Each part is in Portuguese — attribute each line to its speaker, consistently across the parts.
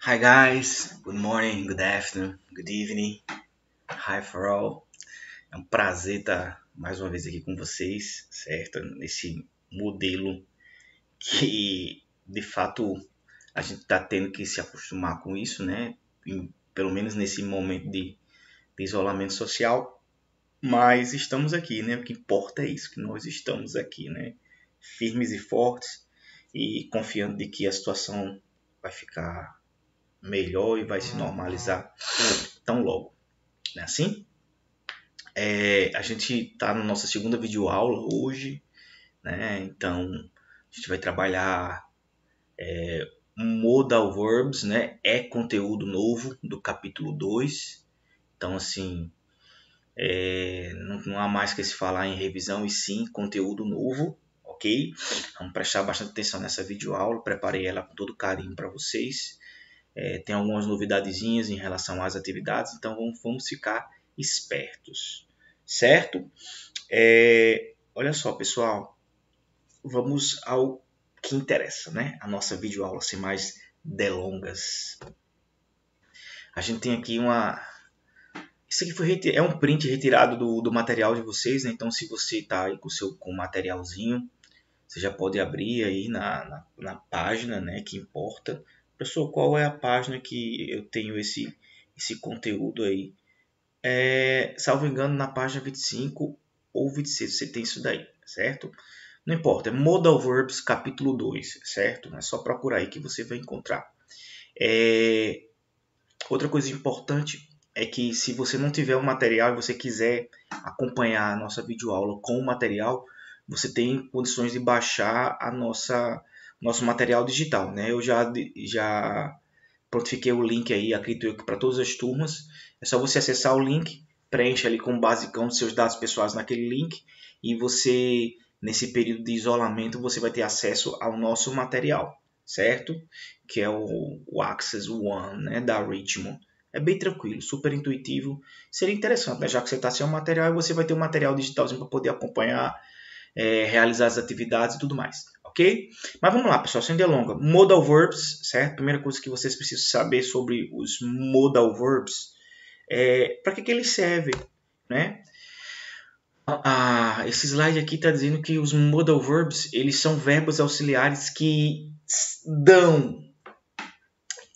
Speaker 1: Hi guys, good morning, good afternoon, good evening, hi for all. É um prazer estar mais uma vez aqui com vocês, certo? Nesse modelo que de fato a gente está tendo que se acostumar com isso, né? Pelo menos nesse momento de isolamento social, mas estamos aqui, né? O que importa é isso, que nós estamos aqui, né? Firmes e fortes e confiando de que a situação vai ficar melhor e vai se normalizar tão logo, não é assim? A gente está na nossa segunda videoaula hoje, né? Então a gente vai trabalhar modal verbs, né? É conteúdo novo do capítulo 2. Então assim, não há mais que se falar em revisão e sim conteúdo novo, ok? Vamos prestar bastante atenção nessa videoaula, preparei ela com todo carinho para vocês. Tem algumas novidadezinhas em relação às atividades, então vamos ficar espertos, certo? Olha só, pessoal, vamos ao que interessa, né? A nossa videoaula sem mais delongas. A gente tem aqui isso aqui é um print retirado do material de vocês, né? Então se você está aí com o materialzinho, você já pode abrir aí na página, né? Que importa. Pessoal, qual é a página que eu tenho esse conteúdo aí? Salvo engano, na página 25 ou 26, você tem isso daí, certo? Não importa, é Modal Verbs capítulo 2, certo? É só procurar aí que você vai encontrar. Outra coisa importante é que se você não tiver o material e você quiser acompanhar a nossa videoaula com o material, você tem condições de baixar nosso material digital, né? Eu já prontifiquei o link aí, acredito que para todas as turmas. É só você acessar o link, preenche ali com o basicão dos seus dados pessoais naquele link e você, nesse período de isolamento, você vai ter acesso ao nosso material, certo? Que é o Access One, né, da Ritmo. É bem tranquilo, super intuitivo. Seria interessante, né? Já que você está sem o material, você vai ter um material digitalzinho para poder acompanhar, realizar as atividades e tudo mais, ok? Mas vamos lá, pessoal, sem delonga. Modal verbs, certo? Primeira coisa que vocês precisam saber sobre os modal verbs é para que eles servem, né? Esse slide aqui está dizendo que os modal verbs eles são verbos auxiliares que dão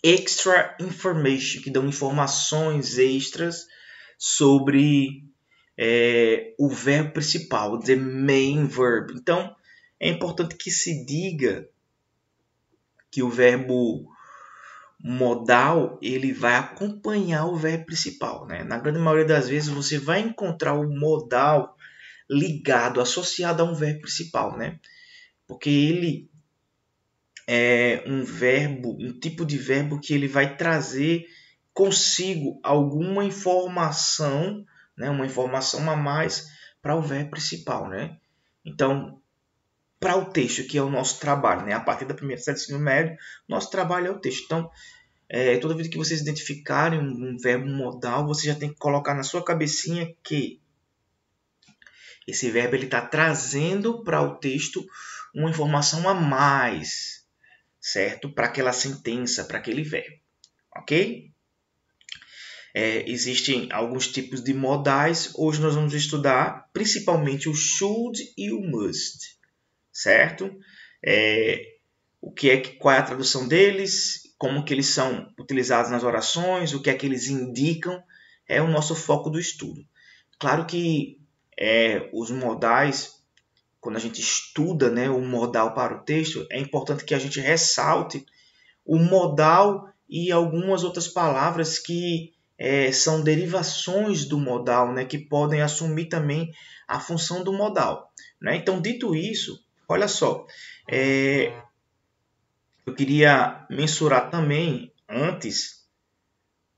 Speaker 1: extra information, que dão informações extras sobre o verbo principal, the main verb. Então, é importante que se diga que o verbo modal ele vai acompanhar o verbo principal, né? Na grande maioria das vezes você vai encontrar o modal ligado, associado a um verbo principal, né? Porque ele é um tipo de verbo que ele vai trazer consigo alguma informação, né? Uma informação a mais para o verbo principal, né? Então, para o texto, que é o nosso trabalho, né? A partir da primeira série do ensino médio, nosso trabalho é o texto. Então, toda vez que vocês identificarem um verbo modal, você já tem que colocar na sua cabecinha que esse verbo está trazendo para o texto uma informação a mais, certo? Para aquela sentença, para aquele verbo, ok? Existem alguns tipos de modais. Hoje nós vamos estudar principalmente o should e o must, certo? Qual é a tradução deles, como que eles são utilizados nas orações, o que é que eles indicam, é o nosso foco do estudo. Claro que os modais, quando a gente estuda, né, o modal para o texto, é importante que a gente ressalte o modal e algumas outras palavras que são derivações do modal, né, que podem assumir também a função do modal, né? Então, dito isso, olha só, eu queria mensurar também antes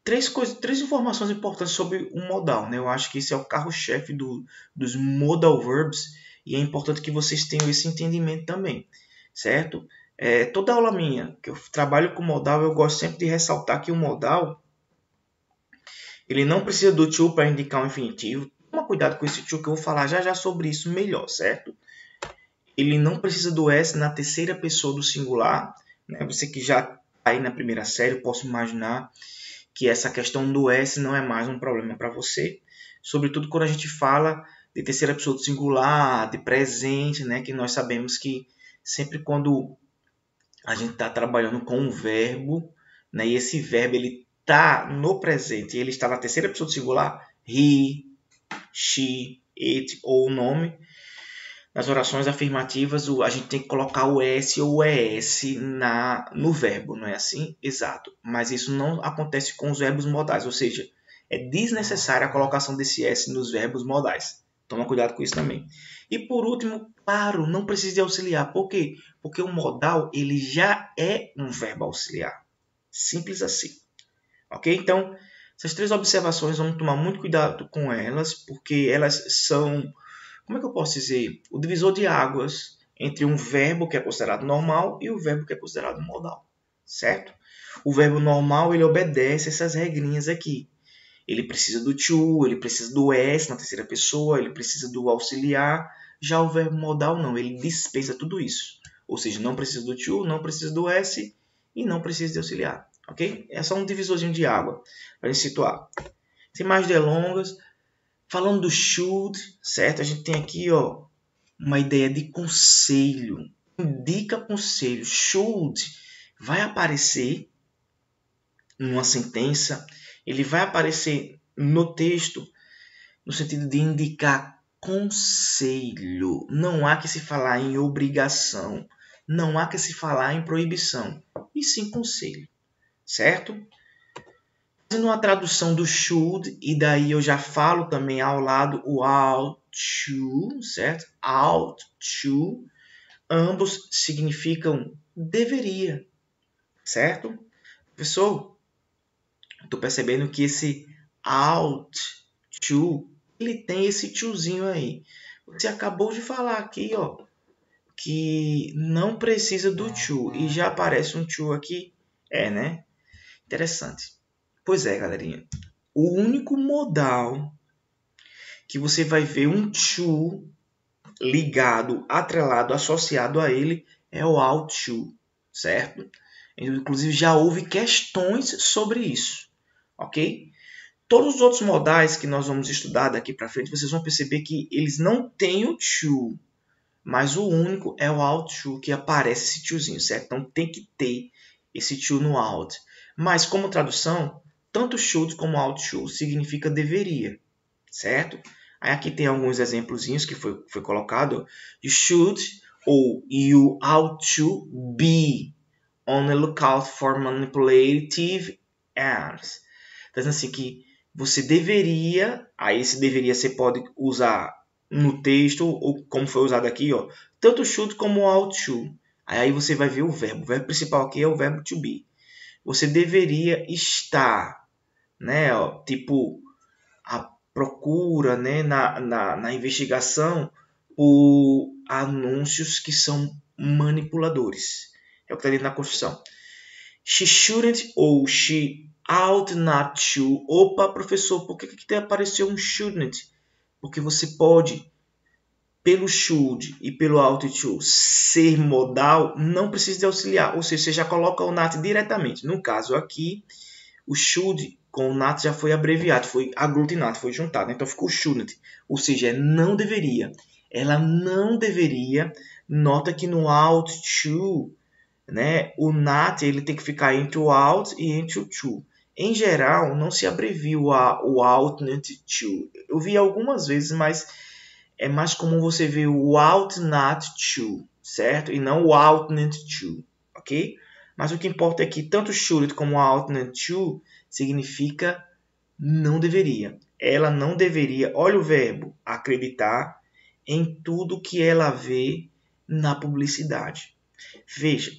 Speaker 1: três informações importantes sobre o modal, né? Eu acho que esse é o carro-chefe dos modal verbs e é importante que vocês tenham esse entendimento também, certo? Toda aula minha que eu trabalho com modal, eu gosto sempre de ressaltar que o modal ele não precisa do to para indicar um infinitivo. Toma cuidado com esse to que eu vou falar já já sobre isso melhor, certo? Ele não precisa do S na terceira pessoa do singular, né? Você que já aí na primeira série, eu posso imaginar que essa questão do S não é mais um problema para você, sobretudo quando a gente fala de terceira pessoa do singular, de presente, né, que nós sabemos que sempre quando a gente está trabalhando com um verbo, né, e esse verbo ele está no presente, ele está na terceira pessoa do singular, he, she, it ou o nome. Nas orações afirmativas, a gente tem que colocar o S ou o ES no verbo, não é assim? Exato. Mas isso não acontece com os verbos modais, ou seja, é desnecessária a colocação desse S nos verbos modais. Toma cuidado com isso também. E por último, claro, não precisa de auxiliar. Por quê? Porque o modal ele já é um verbo auxiliar. Simples assim. Ok? Então, essas 3 observações, vamos tomar muito cuidado com elas, porque elas são, como é que eu posso dizer, o divisor de águas entre um verbo que é considerado normal e o verbo que é considerado modal, certo? O verbo normal, ele obedece essas regrinhas aqui. Ele precisa do to, ele precisa do s na terceira pessoa, ele precisa do auxiliar. Já o verbo modal não, ele dispensa tudo isso. Ou seja, não precisa do to, não precisa do s e não precisa de auxiliar. Ok? É só um divisorzinho de água para a gente situar. Sem mais delongas, falando do should, certo? A gente tem aqui ó, uma ideia de conselho. Indica conselho. Should vai aparecer numa sentença, ele vai aparecer no texto no sentido de indicar conselho. Não há que se falar em obrigação. Não há que se falar em proibição. E sim conselho. Certo? Fazendo uma tradução do should, e daí eu já falo também ao lado o ought to, certo? Ought to. Ambos significam deveria, certo? Professor, estou percebendo que esse ought to, ele tem esse tozinho aí. Você acabou de falar aqui, ó, que não precisa do to, e já aparece um to aqui. É, né? Interessante. Pois é, galerinha. O único modal que você vai ver um to ligado, atrelado, associado a ele é o ought to, certo? Inclusive já houve questões sobre isso, ok? Todos os outros modais que nós vamos estudar daqui para frente, vocês vão perceber que eles não têm o to, mas o único é o ought to que aparece esse tozinho, certo? Então tem que ter esse to no ought. Mas como tradução, tanto should como ought to significa deveria, certo? Aí aqui tem alguns exemplozinhos que foi colocado. You should ou you ought to be on the lookout for manipulative aims. Então, assim que você deveria, aí esse deveria você pode usar no texto, ou como foi usado aqui, ó, tanto should como ought to. Aí você vai ver o verbo. O verbo principal aqui é o verbo to be. Você deveria estar, né, ó, tipo, a procura, né, na investigação por anúncios que são manipuladores. É o que está ali na construção. She shouldn't ou she ought not to. Opa, professor, por que apareceu um shouldn't? Porque você pode, pelo should e pelo ought to ser modal, não precisa de auxiliar. Ou seja, você já coloca o not diretamente. No caso aqui, o should com o not já foi abreviado, foi aglutinado, foi juntado. Então ficou shouldn't. Ou seja, não deveria. Ela não deveria. Nota que no ought to, né, o not ele tem que ficar entre o ought e entre o to. Em geral, não se abrevia o ought not to. Eu vi algumas vezes, mas é mais comum você ver o ought not to, certo? E não o ought not to, ok? Mas o que importa é que tanto should como ought not to significa não deveria. Ela não deveria, olha o verbo, acreditar em tudo que ela vê na publicidade. Veja,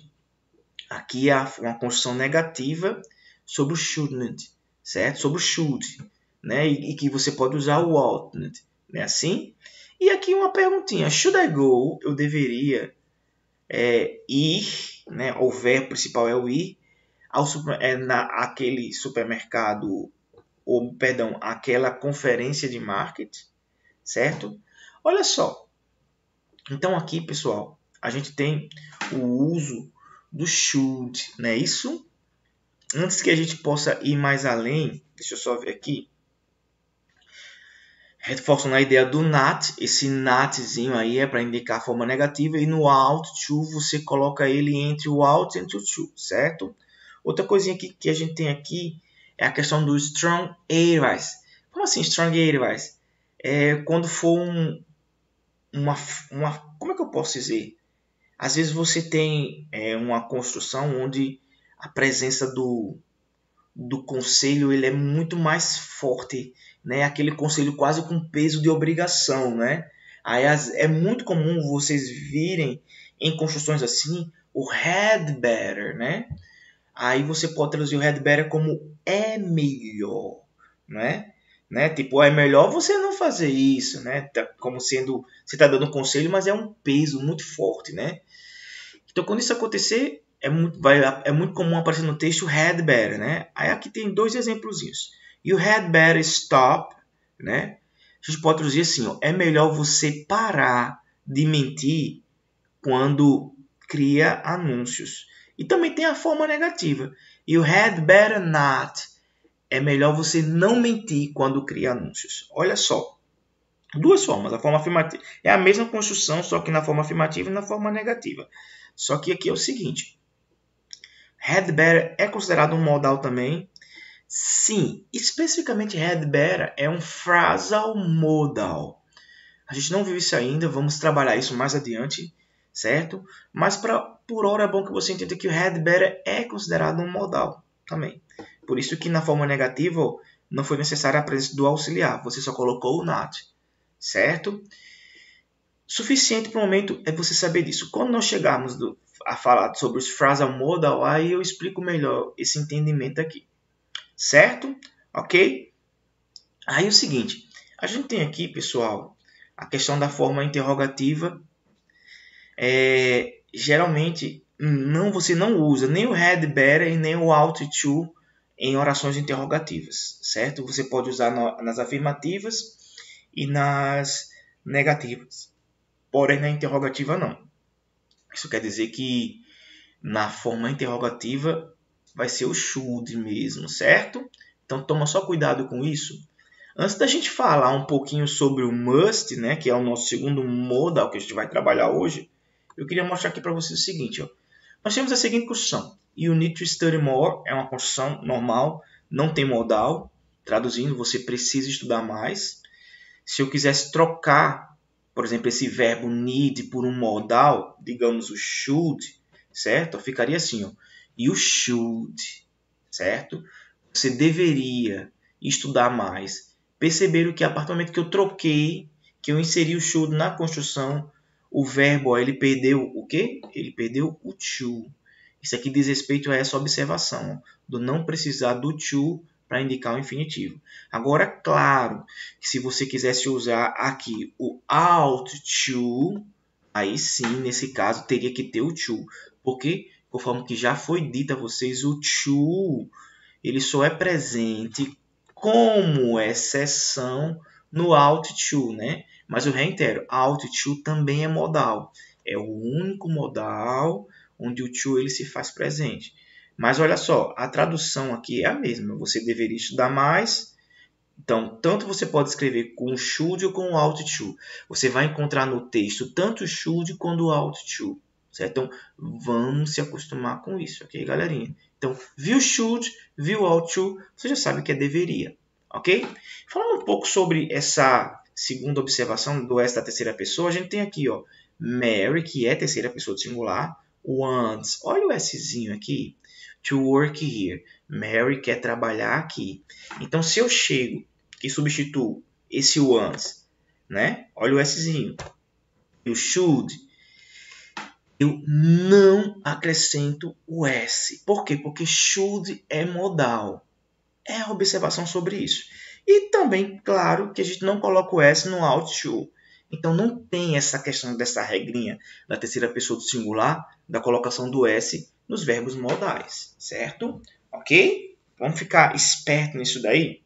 Speaker 1: aqui há uma construção negativa sobre o shouldn't, certo? Sobre o should, né? E que você pode usar o ought not, né? Assim. E aqui uma perguntinha, should I go? Eu deveria ir, né? O verbo principal é o ir, naquele supermercado, ou perdão, aquela conferência de marketing, certo? Olha só. Então aqui, pessoal, a gente tem o uso do should, não é isso? antes que a gente possa ir mais além, deixa eu só ver aqui. Reforçando a ideia do not, esse notzinho aí é para indicar a forma negativa, e no ought to você coloca ele entre o ought e o to, certo? Outra coisinha que a gente tem aqui é a questão do strong advice. Como assim strong advice? É quando for como é que eu posso dizer? Às vezes você tem uma construção onde a presença do conselho ele é muito mais forte, né? Aquele conselho quase com peso de obrigação, né? Aí é muito comum vocês virem em construções assim o had better, né? Aí você pode traduzir o had better como é melhor, né? Tipo, é melhor você não fazer isso, né? Como sendo você está dando um conselho, mas é um peso muito forte, né? Então, quando isso acontecer, é muito comum aparecer no texto had better, né? Aí aqui tem dois exemplozinhos. You had better stop, né? A gente pode traduzir assim, ó, é melhor você parar de mentir quando cria anúncios. E também tem a forma negativa. You had better not. É melhor você não mentir quando cria anúncios. Olha só. Duas formas. A forma afirmativa é a mesma construção, só que na forma afirmativa e na forma negativa. Só que aqui é o seguinte. Had better é considerado um modal também? Sim, especificamente had better é um phrasal modal. A gente não viu isso ainda, vamos trabalhar isso mais adiante, certo? Mas por hora é bom que você entenda que o had better é considerado um modal também. Por isso que na forma negativa não foi necessária a presença do auxiliar, você só colocou o not, certo? Suficiente para o momento é você saber disso. Quando nós chegarmos a falar sobre os phrasal modal, aí eu explico melhor esse entendimento aqui. Certo? Ok? Aí o seguinte, a gente tem aqui, pessoal, a questão da forma interrogativa. Geralmente, você não usa nem o had better e nem o ought to em orações interrogativas, certo? Você pode usar nas afirmativas e nas negativas. Porém, na interrogativa, não. Isso quer dizer que na forma interrogativa vai ser o should mesmo, certo? Então toma só cuidado com isso. Antes da gente falar um pouquinho sobre o must, né, que é o nosso segundo modal que a gente vai trabalhar hoje, eu queria mostrar aqui para vocês o seguinte. Ó. Nós temos a seguinte construção. You need to study more é uma construção normal, não tem modal. Traduzindo, você precisa estudar mais. Se eu quisesse trocar, por exemplo, esse verbo need por um modal, digamos o should, certo? Ficaria assim, ó. You should, certo? Você deveria estudar mais. Perceberam que a partir do momento que eu troquei, que eu inseri o should na construção, o verbo, ó, ele perdeu o quê? Ele perdeu o to. Isso aqui diz respeito a essa observação, ó, do não precisar do to para indicar o infinitivo. Agora, claro, que se você quisesse usar aqui o ought to, aí sim, nesse caso, teria que ter o to. Porque, conforme que já foi dito a vocês, o to ele só é presente como exceção no ought to, né? Mas eu reitero, ought to também é modal. É o único modal onde o to ele se faz presente. Mas olha só, a tradução aqui é a mesma. Você deveria estudar mais. Então, tanto você pode escrever com o should ou com o ought to. Você vai encontrar no texto tanto o should quanto o ought to. Certo? Então, vamos se acostumar com isso, ok, galerinha? Então, viu should, viu ought to, você já sabe que é deveria, ok? Falando um pouco sobre essa segunda observação do S da terceira pessoa, a gente tem aqui, ó, Mary, que é terceira pessoa do singular, wants, olha o Szinho aqui, to work here. Mary quer trabalhar aqui. Então, se eu chego e substituo esse wants, né? Olha o Szinho. E o should, eu não acrescento o S. Por quê? Porque should é modal. É a observação sobre isso. E também, claro, que a gente não coloca o S no ought to. Então, não tem essa questão dessa regrinha da terceira pessoa do singular, da colocação do S nos verbos modais, certo? Ok? Vamos ficar esperto nisso daí.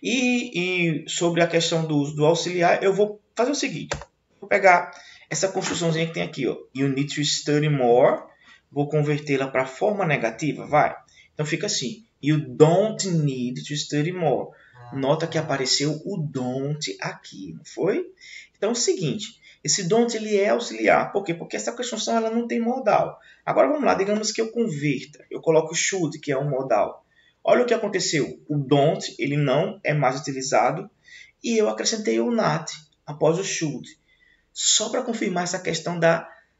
Speaker 1: E sobre a questão do uso do auxiliar, eu vou fazer o seguinte. Vou pegar essa construçãozinha que tem aqui, ó. You need to study more. Vou convertê-la para a forma negativa, vai. Então fica assim, you don't need to study more. Nota que apareceu o don't aqui, não foi? Então é o seguinte, esse don't ele é auxiliar. Por quê? Porque essa construção ela não tem modal. Agora vamos lá, digamos que eu converta. Eu coloco should, que é um modal. Olha o que aconteceu. O don't ele não é mais utilizado e eu acrescentei o not após o should. Só para confirmar essa questão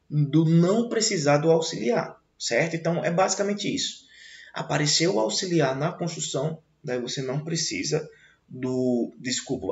Speaker 1: do não precisar do auxiliar, certo? Então é basicamente isso. Apareceu o auxiliar na construção, daí você não precisa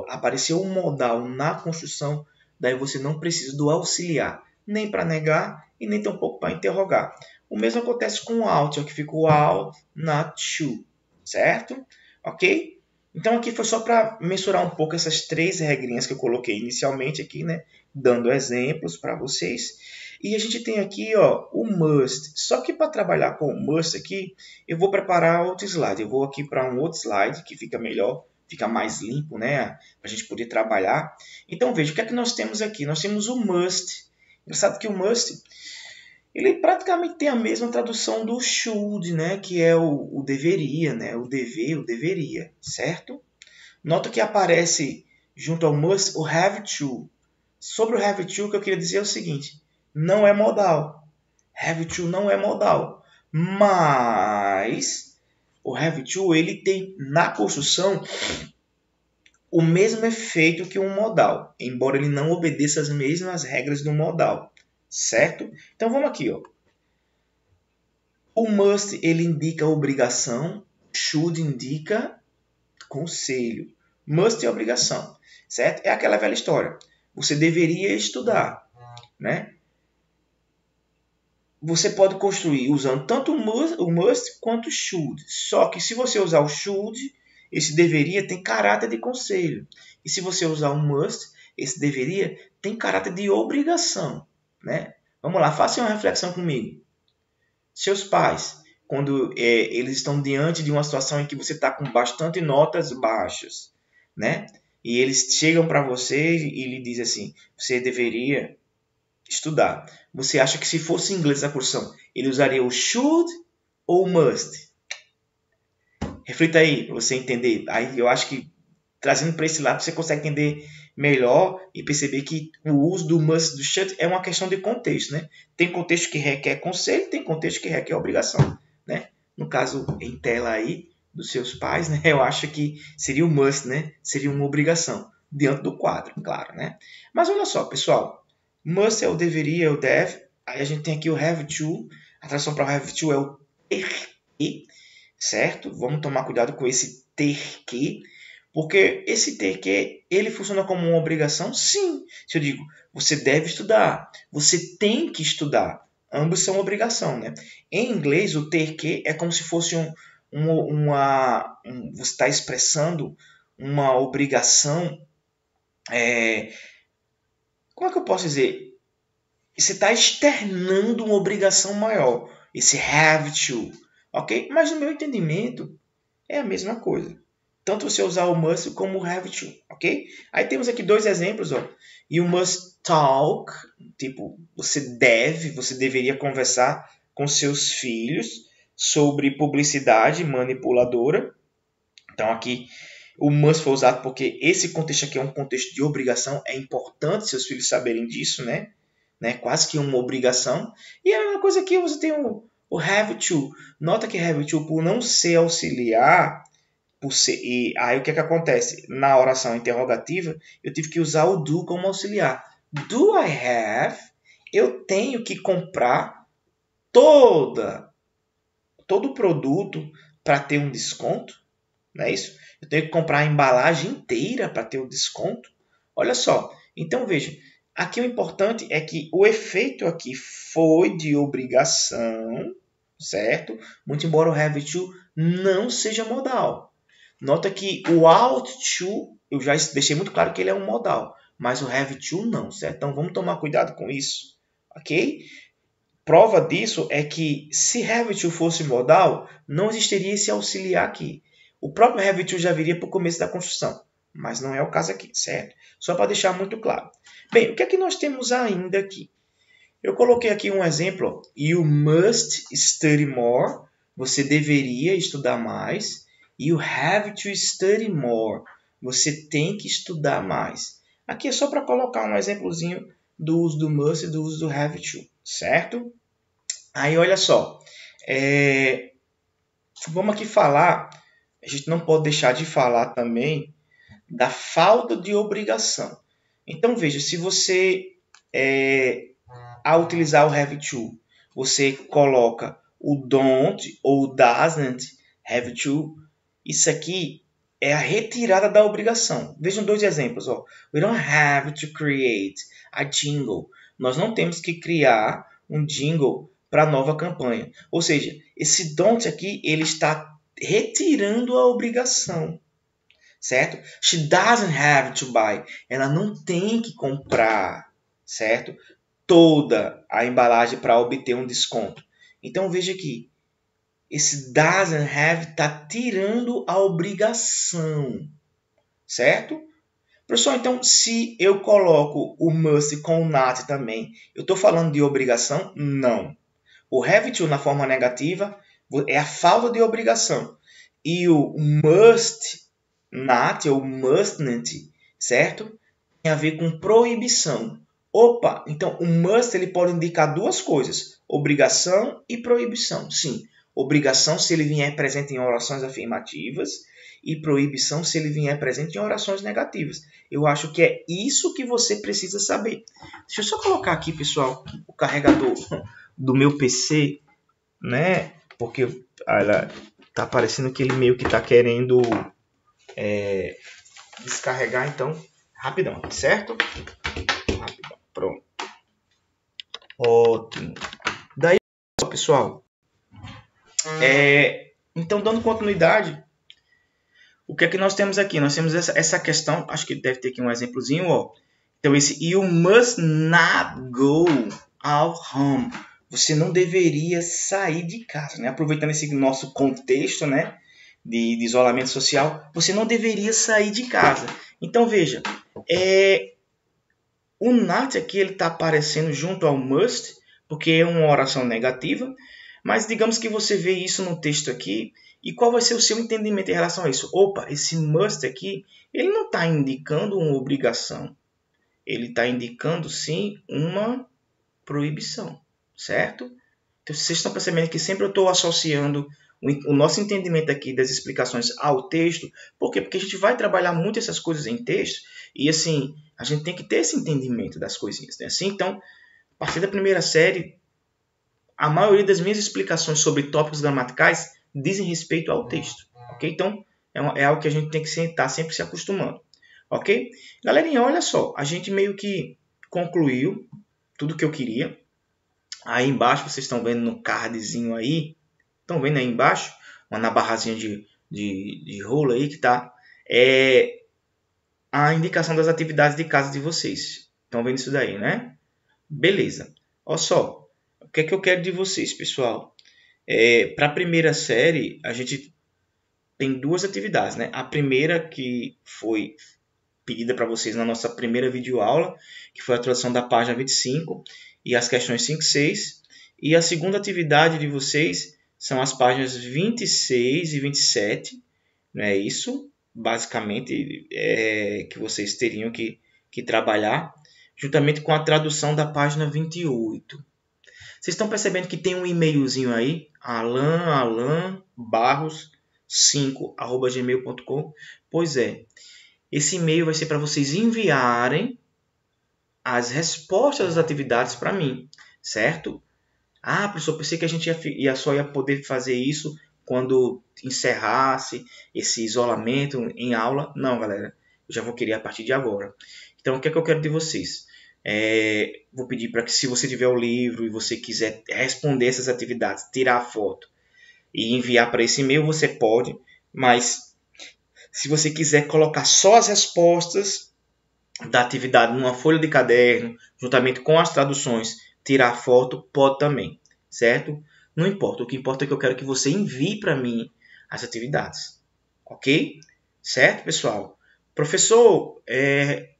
Speaker 1: apareceu o modal na construção, daí você não precisa do auxiliar, nem para negar e nem tampouco para interrogar. O mesmo acontece com o out, que fica o out, not to, certo? Ok? Então aqui foi só para mensurar um pouco essas 3 regrinhas que eu coloquei inicialmente aqui, né? Dando exemplos para vocês. E a gente tem aqui ó, o must. Só que para trabalhar com o must aqui, eu vou preparar outro slide. Eu vou aqui para um outro slide que fica melhor, fica mais limpo, né? Para a gente poder trabalhar. Então veja, o que é que nós temos aqui? Nós temos o must. Engraçado que o must, ele praticamente tem a mesma tradução do should, né? Que é o deveria, né? O dever, o deveria, certo? Nota que aparece junto ao must o have to. Sobre o have to, o que eu queria dizer é o seguinte, não é modal. Have to não é modal. Mas o have to ele tem na construção o mesmo efeito que um modal, embora ele não obedeça as mesmas regras do modal, certo? Então vamos aqui, ó. O must ele indica obrigação, should indica conselho. Must é obrigação, certo? É aquela velha história. Você deveria estudar, né? Você pode construir usando tanto o must quanto o should. Só que se você usar o should, esse deveria tem caráter de conselho. E se você usar o must, esse deveria tem caráter de obrigação, né? Vamos lá, faça uma reflexão comigo. Seus pais, quando eles estão diante de uma situação em que você está com bastante notas baixas, né? E eles chegam para você e lhe dizem assim, você deveria estudar. Você acha que se fosse em inglês a construção, ele usaria o should ou o must? Reflita aí para você entender. Aí eu acho que trazendo para esse lado você consegue entender melhor e perceber que o uso do must do should é uma questão de contexto, né? Tem contexto que requer conselho, tem contexto que requer obrigação, né? No caso em tela aí dos seus pais, né? Eu acho que seria o must, né? Seria uma obrigação diante do quadro, claro, né? Mas olha só, pessoal. Must é o deveria, é o deve. Aí a gente tem aqui o have to. A tradução para o have to é o ter que, certo? Vamos tomar cuidado com esse ter que, porque esse ter que, ele funciona como uma obrigação? Sim. Se eu digo, você deve estudar, você tem que estudar. Ambos são obrigação, né? Em inglês, o ter que é como se fosse você está expressando uma obrigação. Como é que eu posso dizer? Você está externando uma obrigação maior. Esse have to. Ok? Mas no meu entendimento, é a mesma coisa. Tanto você usar o must como o have to. Ok? Aí temos aqui 2 exemplos. Ó. You must talk. Tipo, você deveria conversar com seus filhos sobre publicidade manipuladora. Então aqui o must foi usado porque esse contexto aqui é um contexto de obrigação. É importante seus filhos saberem disso, né? Quase que uma obrigação. E a mesma coisa aqui, você tem o have to. Nota que have to, por não ser auxiliar, e aí o que acontece? Na oração interrogativa, eu tive que usar o do como auxiliar. Do I have? Eu tenho que comprar todo o produto para ter um desconto? Não é isso? Eu tenho que comprar a embalagem inteira para ter o desconto? Olha só. Então, veja. Aqui o importante é que o efeito aqui foi de obrigação, certo? Muito embora o have to não seja modal. Nota que o ought to, eu já deixei muito claro que ele é um modal, mas o have to não, certo? Então vamos tomar cuidado com isso, ok? Prova disso é que se have to fosse modal, não existiria esse auxiliar aqui. O próprio have to já viria para o começo da construção, mas não é o caso aqui, certo? Só para deixar muito claro. Bem, o que é que nós temos ainda aqui? Eu coloquei aqui um exemplo. You must study more. você deveria estudar mais. You have to study more. Você tem que estudar mais. Aqui é só para colocar um exemplozinho do uso do must e do uso do have to, certo? Aí, olha só. Vamos aqui falar, a gente não pode deixar de falar também da falta de obrigação. Então, veja, se você, ao utilizar o have to, você coloca o don't ou o doesn't have to, isso aqui é a retirada da obrigação. Vejam dois exemplos. Ó. We don't have to create a jingle. Nós não temos que criar um jingle para a nova campanha. Ou seja, esse don't aqui, ele está retirando a obrigação. Certo? She doesn't have to buy. Ela não tem que comprar, certo? Toda a embalagem para obter um desconto. Então, veja aqui. Esse doesn't have está tirando a obrigação, certo? Pessoal, então, se eu coloco o must com o not também, eu estou falando de obrigação? Não. O have to na forma negativa é a falta de obrigação. E o must not ou must not, certo? Tem a ver com proibição. Opa, então o must ele pode indicar duas coisas, obrigação e proibição. Sim, obrigação se ele vier presente em orações afirmativas e proibição se ele vier presente em orações negativas. Eu acho que é isso que você precisa saber. Deixa eu só colocar aqui, pessoal, o carregador do meu PC, né? Porque tá parecendo que ele meio que tá querendo descarregar, então, rapidão, certo? Rapidão, pronto. Ótimo. Daí, pessoal, então, dando continuidade, o que é que nós temos aqui? Nós temos essa questão, acho que deve ter aqui um exemplozinho, ó. Então, esse you must not go out home. Você não deveria sair de casa, né? Aproveitando esse nosso contexto, né, de isolamento social, você não deveria sair de casa. Então, veja, o not aqui ele está aparecendo junto ao must, porque é uma oração negativa, mas digamos que você vê isso no texto aqui, e qual vai ser o seu entendimento em relação a isso? Opa, esse must aqui, ele não está indicando uma obrigação, ele está indicando sim uma proibição, certo? Então, vocês estão percebendo que sempre eu estou associando o nosso entendimento aqui das explicações ao texto. Por quê? Porque a gente vai trabalhar muito essas coisas em texto e assim, a gente tem que ter esse entendimento das coisinhas. Né? Assim, então, a partir da primeira série, a maioria das minhas explicações sobre tópicos gramaticais dizem respeito ao texto. Ok? Então, é algo que a gente tem que estar sempre se acostumando. Ok? Galerinha, olha só, a gente meio que concluiu tudo que eu queria. Aí embaixo, vocês estão vendo no cardzinho aí, estão vendo aí embaixo, na barrazinha de rolo aí que está, a indicação das atividades de casa de vocês. Estão vendo isso daí, né? Beleza. Olha só, o que é que eu quero de vocês, pessoal? Para a primeira série, a gente tem duas atividades, né? A primeira que foi pedida para vocês na nossa primeira videoaula, que foi a tradução da página 25 e as questões 5 e 6. E a segunda atividade de vocês são as páginas 26 e 27. Não é isso? Basicamente, que vocês teriam que trabalhar, juntamente com a tradução da página 28. Vocês estão percebendo que tem um e-mailzinho aí, alanbarros5@gmail.com. Pois é, esse e-mail vai ser para vocês enviarem as respostas das atividades para mim, certo? Ah, professor, pensei que a gente só ia poder fazer isso quando encerrasse esse isolamento em aula. Não, galera, eu já vou querer a partir de agora. Então, o que é que eu quero de vocês? Vou pedir para que, se você tiver o livro e você quiser responder essas atividades, tirar a foto e enviar para esse e-mail, você pode, mas se você quiser colocar só as respostas da atividade numa folha de caderno, juntamente com as traduções, tirar foto, pode também, certo? Não importa, o que importa é que eu quero que você envie para mim as atividades, ok? Certo, pessoal? Professor,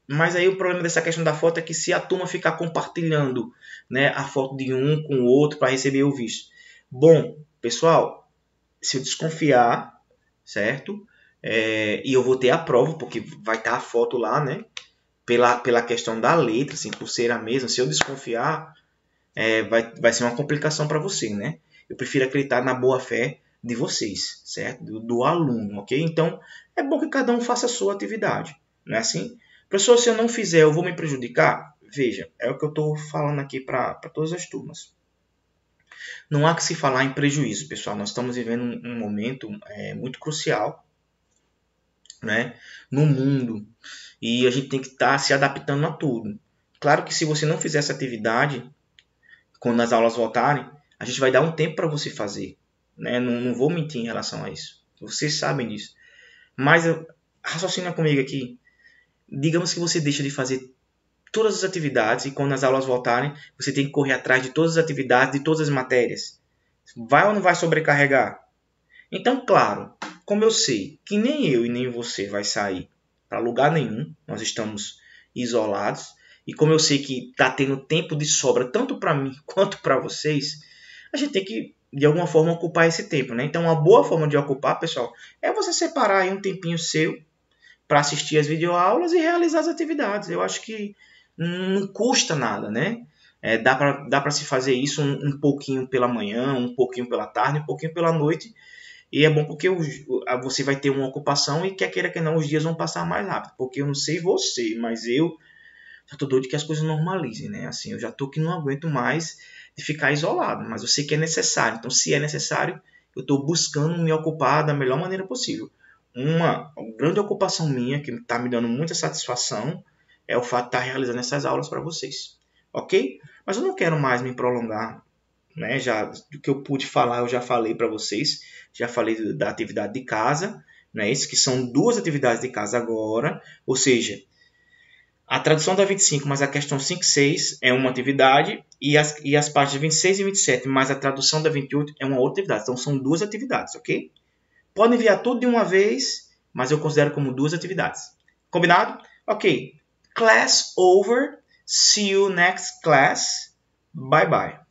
Speaker 1: mas aí o problema dessa questão da foto é que se a turma ficar compartilhando, né, a foto de um com o outro para receber o visto. Bom, pessoal, se eu desconfiar, certo? E eu vou ter a prova, porque vai estar a foto lá, né? Pela questão da letra, assim, por ser a mesma. Se eu desconfiar, vai ser uma complicação para você, né? Eu prefiro acreditar na boa fé de vocês, certo? Do aluno, ok? Então, é bom que cada um faça a sua atividade, não é assim? Professor, se eu não fizer, eu vou me prejudicar? Veja, é o que eu estou falando aqui para todas as turmas. Não há que se falar em prejuízo, pessoal. Nós estamos vivendo um momento muito crucial, né, no mundo. E a gente tem que estar se adaptando a tudo. Claro que se você não fizer essa atividade, quando as aulas voltarem, a gente vai dar um tempo para você fazer. Né? Não vou mentir em relação a isso. Vocês sabem disso. Mas raciocina comigo aqui. Digamos que você deixa de fazer todas as atividades e quando as aulas voltarem, você tem que correr atrás de todas as atividades, de todas as matérias. Vai ou não vai sobrecarregar? Então, claro, como eu sei que nem eu e nem você vai sair para lugar nenhum, nós estamos isolados, e como eu sei que está tendo tempo de sobra tanto para mim quanto para vocês, a gente tem que, de alguma forma, ocupar esse tempo. Né? Então, uma boa forma de ocupar, pessoal, é você separar aí um tempinho seu para assistir as videoaulas e realizar as atividades. Eu acho que não custa nada, né? Dá para se fazer isso um pouquinho pela manhã, um pouquinho pela tarde, um pouquinho pela noite. E é bom porque você vai ter uma ocupação e quer queira que não, os dias vão passar mais rápido. Porque eu não sei você, mas eu já tô doido que as coisas normalizem, né? Assim, eu já tô que não aguento mais de ficar isolado. Mas eu sei que é necessário. Então, se é necessário, eu estou buscando me ocupar da melhor maneira possível. Uma grande ocupação minha, que está me dando muita satisfação, é o fato de estar realizando essas aulas para vocês. Ok? Mas eu não quero mais me prolongar, né? Já do que eu pude falar, eu já falei para vocês. Já falei da atividade de casa, né? Isso que são duas atividades de casa agora. Ou seja, a tradução da 25 mais a questão 5 e 6 é uma atividade e as páginas 26 e 27 mais a tradução da 28 é uma outra atividade. Então são duas atividades, ok? Pode enviar tudo de uma vez, mas eu considero como duas atividades. Combinado? Ok. Class over. See you next class. Bye bye.